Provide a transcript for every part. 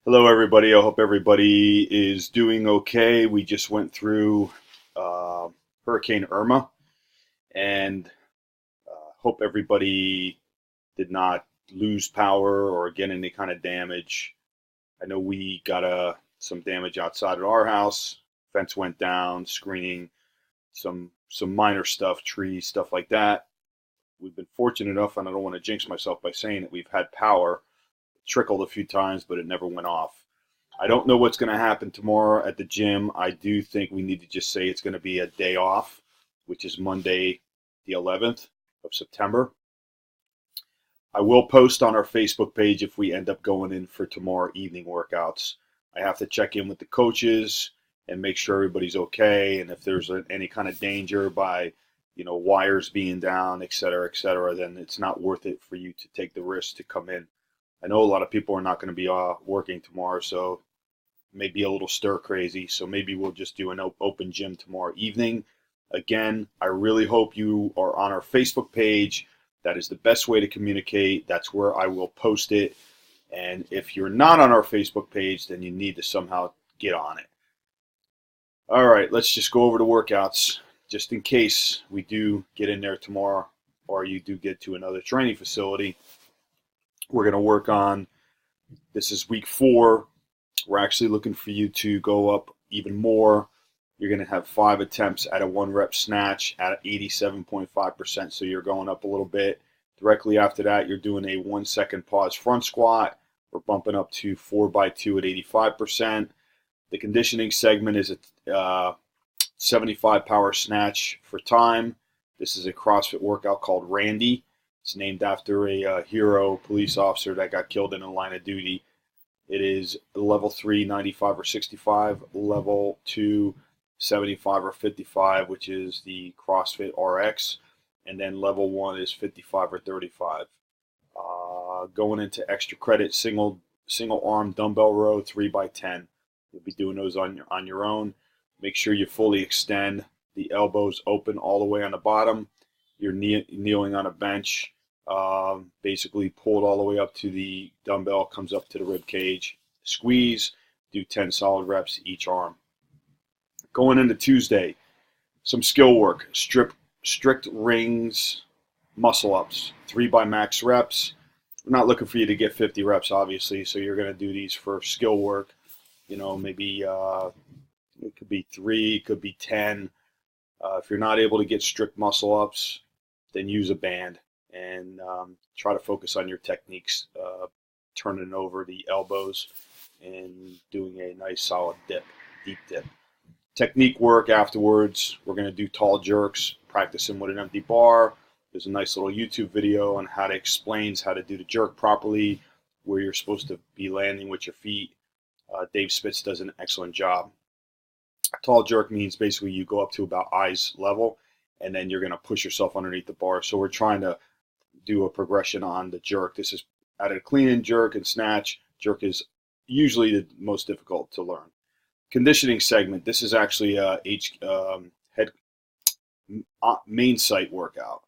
Hello, everybody. I hope everybody is doing okay. We just went through uh, Hurricane Irma, and hope everybody did not lose power or get any kind of damage. I know we got some damage outside of our house. Fence went down, screening, some minor stuff, trees, stuff like that. We've been fortunate enough, and I don't want to jinx myself by saying that we've had power. It trickled a few times, but it never went off. I don't know what's going to happen tomorrow at the gym. I do think we need to just say it's going to be a day off, which is Monday, the 11th of September. I will post on our Facebook page if we end up going in for tomorrow evening workouts. I have to check in with the coaches and make sure everybody's okay. And if there's any kind of danger by, wires being down, et cetera, then it's not worth it for you to take the risk to come in. I know a lot of people are not going to be working tomorrow, so maybe a little stir crazy. So maybe we'll just do an open gym tomorrow evening. Again, I really hope you are on our Facebook page. That is the best way to communicate. That's where I will post it. And if you're not on our Facebook page, then you need to somehow get on it. All right, let's just go over the workouts just in case we do get in there tomorrow or you do get to another training facility. We're going to work on, this is week 4. We're actually looking for you to go up even more. You're going to have 5 attempts at a 1-rep snatch at 87.5%, so you're going up a little bit. Directly after that, you're doing a 1-second pause front squat. We're bumping up to 4x2 at 85%. The conditioning segment is a 75 power snatch for time. This is a CrossFit workout called Randy. It's named after a hero police officer that got killed in a line of duty. It is level 3, 95 or 65, level 2, 75 or 55, which is the CrossFit RX, and then level 1 is 55 or 35. Going into extra credit, single arm dumbbell row, 3x10. You'll be doing those on your own. Make sure you fully extend, the elbows open all the way on the bottom. You're kneeling on a bench, basically pulled all the way up to the dumbbell, comes up to the rib cage. Squeeze, do 10 solid reps each arm. Going into Tuesday, some skill work, strict rings, muscle ups, 3 by max reps. We're not looking for you to get 50 reps, obviously, so you're going to do these for skill work. Maybe it could be 3, it could be 10. If you're not able to get strict muscle ups, then use a band and try to focus on your techniques, turning over the elbows and doing a nice solid dip, deep dip. Technique work afterwards, we're going to do tall jerks, practicing with an empty bar. There's a nice little YouTube video on how to explains how to do the jerk properly, where you're supposed to be landing with your feet. Dave Spitz does an excellent job. Tall jerk means basically you go up to about eyes level, and then you're going to push yourself underneath the bar. So we're trying to do a progression on the jerk. This is out of a clean and jerk and snatch. Jerk is usually the most difficult to learn. Conditioning segment. This is actually a head main site workout.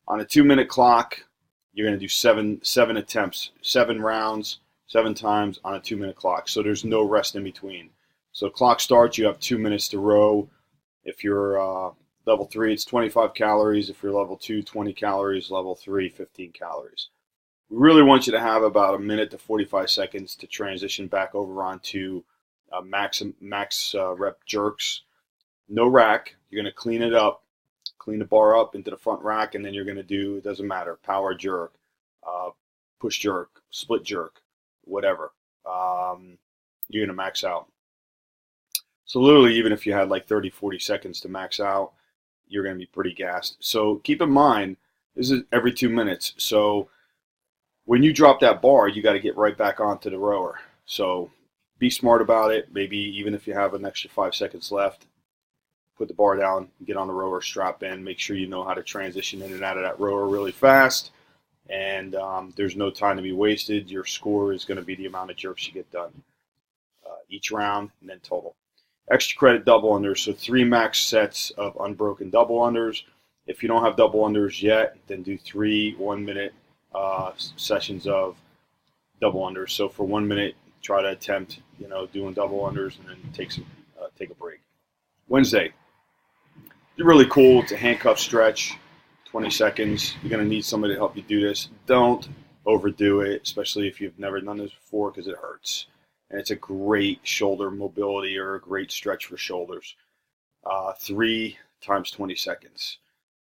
On a 2-minute clock, you're going to do seven attempts, 7 rounds, 7 times on a 2-minute clock. So there's no rest in between. So clock starts, you have 2 minutes to row. If you're level 3, it's 25 calories. If you're level 2, 20 calories. Level 3, 15 calories. We really want you to have about a minute to 45 seconds to transition back over onto max rep jerks. No rack. You're going to clean it up, clean the bar up into the front rack, and then you're going to do, it doesn't matter, power jerk, push jerk, split jerk, whatever. You're going to max out. So literally, even if you had like 30, 40 seconds to max out, you're going to be pretty gassed. So keep in mind, this is every 2 minutes. So when you drop that bar, you got to get right back onto the rower. So be smart about it. Maybe even if you have an extra 5 seconds left, put the bar down, get on the rower, strap in, make sure you know how to transition in and out of that rower really fast. And there's no time to be wasted. Your score is going to be the amount of jerks you get done each round and then total. Extra credit double unders, so 3 max sets of unbroken double unders. If you don't have double unders yet, then do 3 1-minute sessions of double unders. So for 1 minute, try to attempt, doing double unders and then take a break. Wednesday, it's really cool. It's a handcuff stretch, 20 seconds. You're going to need somebody to help you do this. Don't overdo it, especially if you've never done this before, because it hurts. And it's a great shoulder mobility or a great stretch for shoulders. 3 times 20 seconds.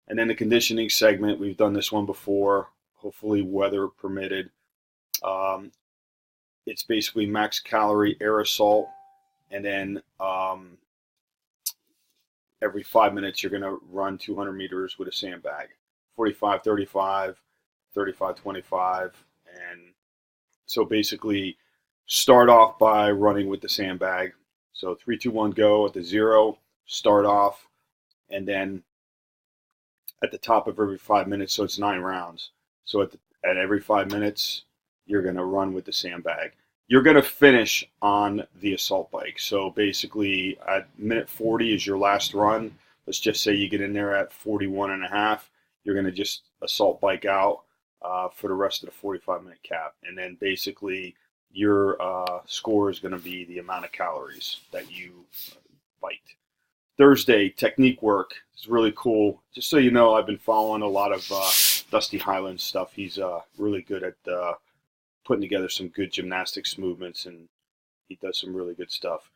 And then the conditioning segment, we've done this one before, hopefully weather permitted. It's basically max calorie air assault, and then every 5 minutes you're going to run 200 meters with a sandbag. 45, 35, 35, 25. And so basically start off by running with the sandbag. So 3, 2, 1, go at the 0, start off, and then at the top of every 5 minutes, so it's 9 rounds. So at every 5 minutes, you're going to run with the sandbag. You're going to finish on the assault bike. So basically at minute 40 is your last run. Let's just say you get in there at 41 and a half. You're going to just assault bike out for the rest of the 45-minute cap. And then basically your score is going to be the amount of calories that you biked. Thursday, technique work is really cool. Just so you know, I've been following a lot of Dusty Highland stuff. He's really good at putting together some good gymnastics movements, and he does some really good stuff.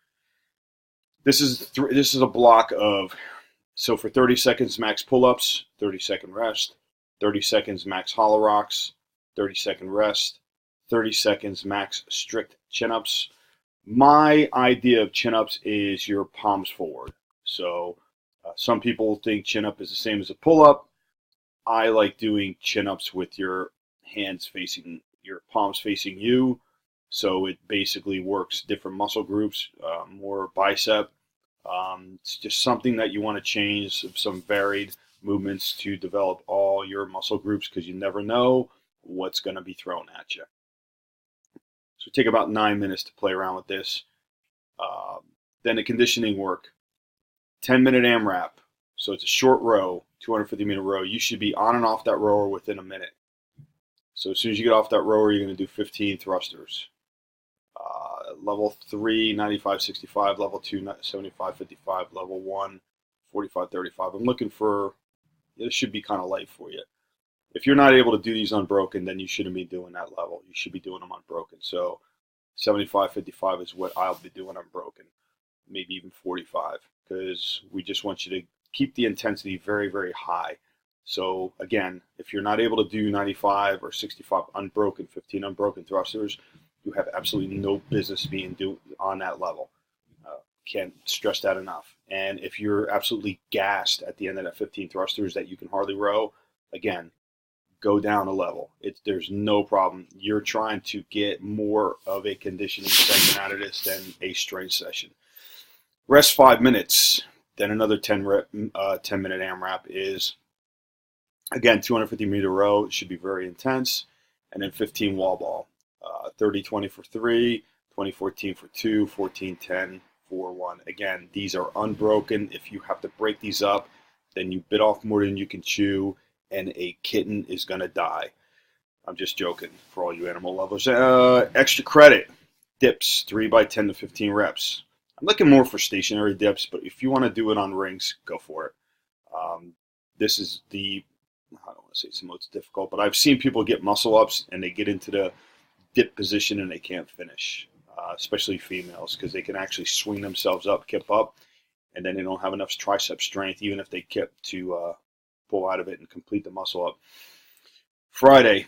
This is a block of, so for 30 seconds max pull-ups, 30-second rest, 30 seconds max hollow rocks, 30-second rest, 30 seconds max strict chin-ups. My idea of chin-ups is your palms forward. So some people think chin-up is the same as a pull-up. I like doing chin-ups with your hands facing, your palms facing you. So it basically works different muscle groups, more bicep. It's just something that you want to change, some varied movements to develop all your muscle groups, because you never know what's going to be thrown at you. So take about 9 minutes to play around with this. Then the conditioning work. 10-minute AMRAP. So it's a short row, 250-meter row. You should be on and off that rower within a minute. So as soon as you get off that rower, you're going to do 15 thrusters. Level 3, 95-65. Level 2, 75-55. Level 1, 45-35. I'm looking for, it should be kind of light for you. If you're not able to do these unbroken, then you shouldn't be doing that level. You should be doing them unbroken. So 75-55 is what I'll be doing unbroken. Maybe even 45, because we just want you to keep the intensity very, very high. So again, if you're not able to do 95 or 65 unbroken, 15 unbroken thrusters, you have absolutely no business being on that level. Can't stress that enough. And if you're absolutely gassed at the end of that 15 thrusters that you can hardly row, again, go down a level. There's no problem. You're trying to get more of a conditioning segment out of this than a strength session. Rest 5 minutes, then another 10-minute AMRAP is, again, 250-meter row. It should be very intense. And then 15 wall ball. 30-20 for 3, 20-14 for 2, 14-10 for 1. Again, these are unbroken. If you have to break these up, then you bit off more than you can chew, and a kitten is going to die. I'm just joking for all you animal lovers. Extra credit, dips, 3 by 10 to 15 reps. I'm looking more for stationary dips, but if you want to do it on rings, go for it. This is I don't want to say it's the most difficult, but I've seen people get muscle ups and they get into the dip position and they can't finish, especially females, because they can actually swing themselves up, kip up, and then they don't have enough tricep strength, even if they kip, to pull out of it and complete the muscle up. Friday,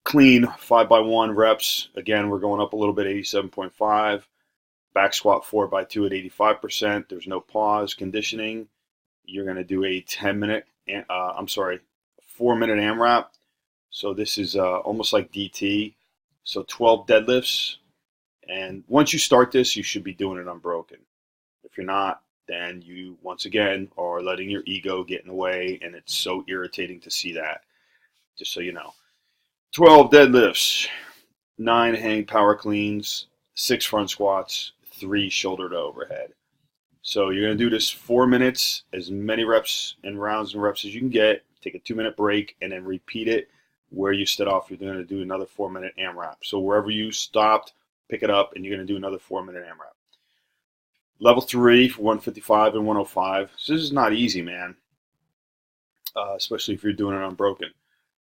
clean 5x1 reps. Again, we're going up a little bit, 87.5. Back squat 4x2 at 85%. There's no pause. Conditioning. You're going to do a 4-minute AMRAP. So this is almost like DT. So 12 deadlifts. And once you start this, you should be doing it unbroken. If you're not, then you, once again, are letting your ego get in the way, and it's so irritating to see that, just so you know. 12 deadlifts, 9 hang power cleans, 6 front squats, 3 shoulder to overhead. So you're going to do this 4 minutes, as many reps and rounds and reps as you can get. Take a 2-minute break, and then repeat it where you stood off. You're going to do another 4-minute AMRAP. So wherever you stopped, pick it up, and you're going to do another 4-minute AMRAP. Level 3 for 155 and 105. So this is not easy, man, especially if you're doing it unbroken.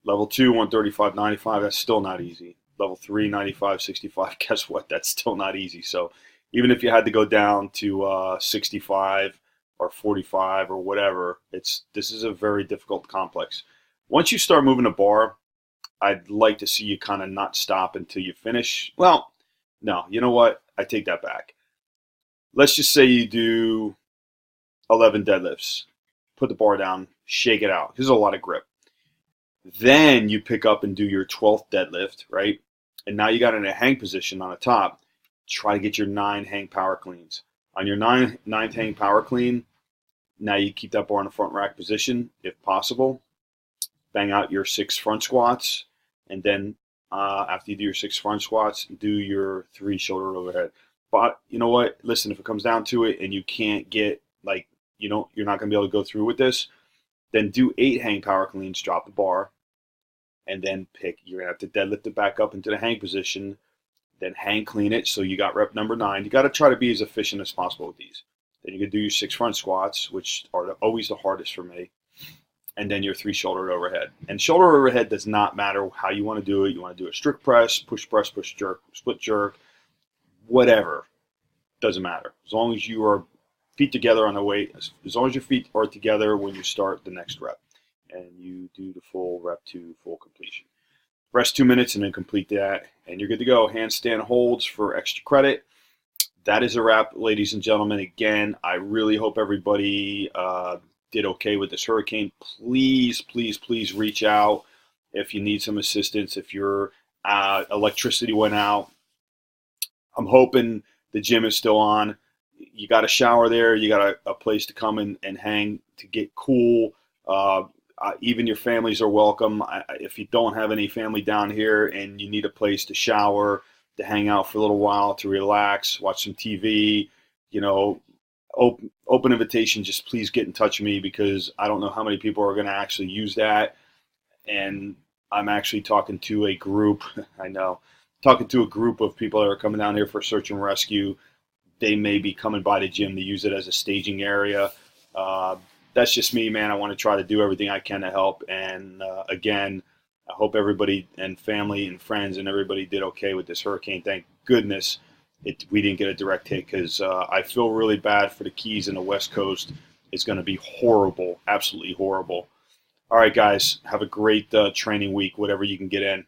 Level 2, 135, 95, that's still not easy. Level 3, 95, 65, guess what? That's still not easy. So even if you had to go down to 65 or 45 or whatever, this is a very difficult complex. Once you start moving a bar, I'd like to see you kind of not stop until you finish. Well, no, you know what? I take that back. Let's just say you do 11 deadlifts. Put the bar down, shake it out. There's a lot of grip. Then you pick up and do your 12th deadlift, right? And now you got in a hang position on the top. Try to get your 9 hang power cleans. On your ninth hang power clean, now you keep that bar in the front rack position, if possible. Bang out your 6 front squats. And then after you do your 6 front squats, do your 3 shoulder overhead. But you know what? Listen, if it comes down to it and you can't get, like, you're not going to be able to go through with this, then do 8 hang power cleans, drop the bar, and then you're going to have to deadlift it back up into the hang position, then hang clean it. So you got rep number 9. You got to try to be as efficient as possible with these. Then you can do your 6 front squats, which are always the hardest for me. And then your 3 shoulder overhead. And shoulder overhead does not matter how you want to do it. You want to do a strict press, push jerk, split jerk, whatever. Doesn't matter. As long as you are feet together on the weight, as long as your feet are together when you start the next rep. And you do the full rep to full completion. Rest 2 minutes and then complete that. And you're good to go. Handstand holds for extra credit. That is a wrap, ladies and gentlemen. Again, I really hope everybody did okay with this hurricane. Please, please, please reach out if you need some assistance. If your electricity went out, I'm hoping the gym is still on. You got a shower there. You got a place to come and hang to get cool. Even your families are welcome. If you don't have any family down here and you need a place to shower, to hang out for a little while, to relax, watch some TV, open invitation, just please get in touch with me, because I don't know how many people are going to actually use that. And I'm actually talking to a group, talking to a group of people that are coming down here for search and rescue. They may be coming by the gym to use it as a staging area. That's just me, man. I want to try to do everything I can to help. And again, I hope everybody and family and friends and everybody did okay with this hurricane. Thank goodness we didn't get a direct hit, because I feel really bad for the Keys and the West Coast. It's going to be horrible, absolutely horrible. All right, guys, have a great training week, whatever you can get in.